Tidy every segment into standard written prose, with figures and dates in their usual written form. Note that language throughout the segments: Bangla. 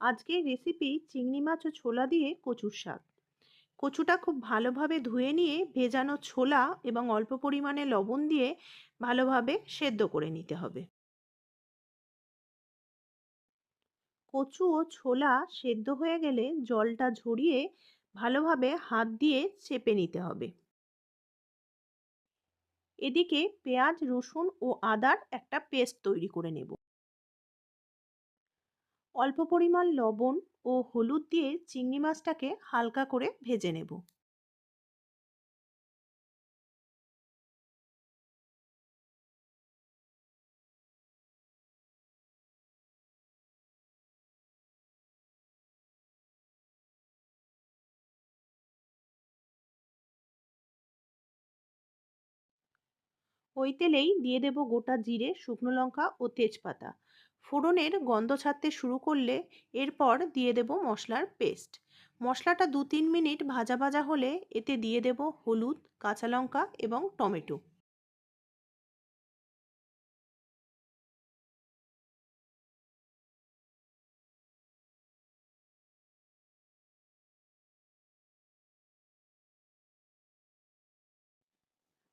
আজকের রেসিপি চিংড়ি মাছ ও ছোলা দিয়ে কচুর শাক। কচুটা খুব ভালোভাবে ধুয়ে নিয়ে ভেজানো ছোলা এবং অল্প পরিমাণে লবণ দিয়ে ভালোভাবে সেদ্ধ করে নিতে হবে। কচু ও ছোলা সেদ্ধ হয়ে গেলে জলটা ঝরিয়ে ভালোভাবে হাত দিয়ে চেপে নিতে হবে। এদিকে পেঁয়াজ, রসুন ও আদার একটা পেস্ট তৈরি করে নেব। অল্প পরিমাণ লবণ ও হলুদ দিয়ে চিংড়ি মাছটাকে হালকা করে ভেজে নেব। ওই তেলেই দিয়ে দেব গোটা জিরে, শুকনো লঙ্কা ও তেজপাতা। ফোড়নের গন্ধ ছাড়তে শুরু করলে এরপর দিয়ে দেব মশলার পেস্ট। মশলাটা 2-3 মিনিট ভাজা ভাজা হলে এতে দিয়ে দেব হলুদ, কাঁচা লঙ্কা এবং টমেটো।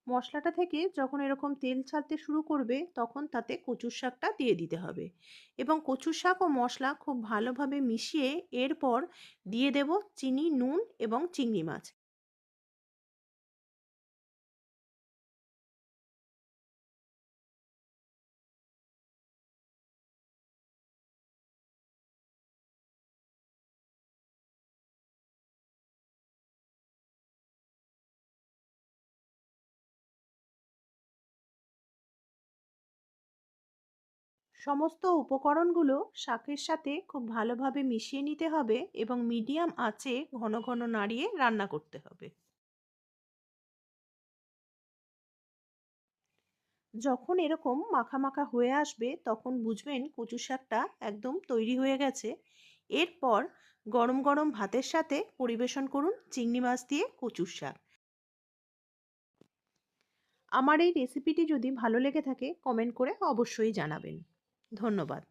মশলাটা থেকে যখন এরকম তেল ছাড়তে শুরু করবে তখন তাতে কচুর শাকটা দিয়ে দিতে হবে এবং কচুর শাক ও মশলা খুব ভালোভাবে মিশিয়ে এরপর দিয়ে দেব চিনি, নুন এবং চিংড়ি মাছ। সমস্ত উপকরণগুলো শাকের সাথে খুব ভালোভাবে মিশিয়ে নিতে হবে এবং মিডিয়াম আঁচে ঘন ঘন নাড়িয়ে রান্না করতে হবে। যখন এরকম মাখা মাখা হয়ে আসবে তখন বুঝবেন কচু শাকটা একদম তৈরি হয়ে গেছে। এরপর গরম গরম ভাতের সাথে পরিবেশন করুন চিংড়ি মাছ দিয়ে কচুর শাক। আমার এই রেসিপিটি যদি ভালো লেগে থাকে কমেন্ট করে অবশ্যই জানাবেন। ধন্যবাদ।